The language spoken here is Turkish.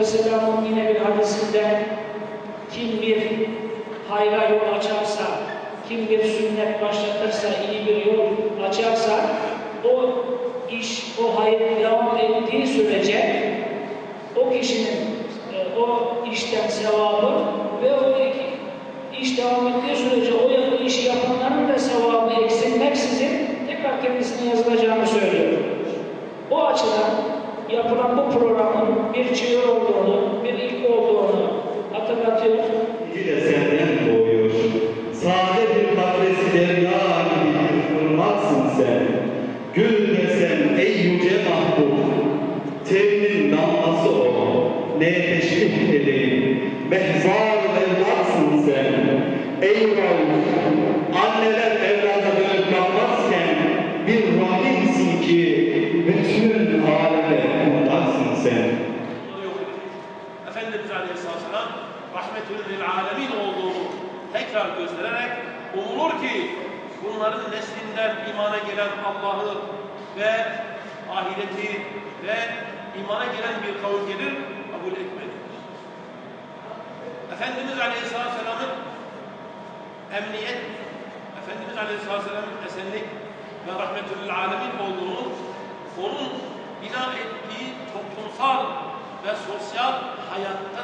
Vesselam'ın yine bir hadisinde kim bir hayra yol açarsa, kim bir sünnet başlatırsa, iyi bir yol açarsa o iş, o hayır devam ettiği sürece o kişinin o işten sevabı ve o iş devam ettiği sürece o işi yapanların da sevabı eksilmeksizin tekrar kendisine yazılacağını söylüyor. O açıdan yapılan bu programın bir çığır olduğunu, bir ilk olduğunu hatırlatıyor. De senden doğuyor. Sade bir katresi derya gibi bir ırmaksın sen. Gül desen ey yüce mahbub. Tevnin damlası o. Neye teşbih edeyim. Mehzar evlatsın sen. Ey Rauf. Anneler evlada dönüp kalmazken bir rahimsin ki bütün aleme muhtaçsın sen. Efendimiz Aleyhisselam rahmetül alemin olduğunu tekrar göstererek umulur ki bunların neslinden imana gelen Allah'ı ve ahireti ve imana gelen bir kavim gelir, kabul etmelidir. Efendimiz Aleyhisselam'ın emniyet, Efendimiz Aleyhisselam'ın esenlik ve rahmetül alemin olduğunu, onun bina ettiği toplumsal ve sosyal hayatta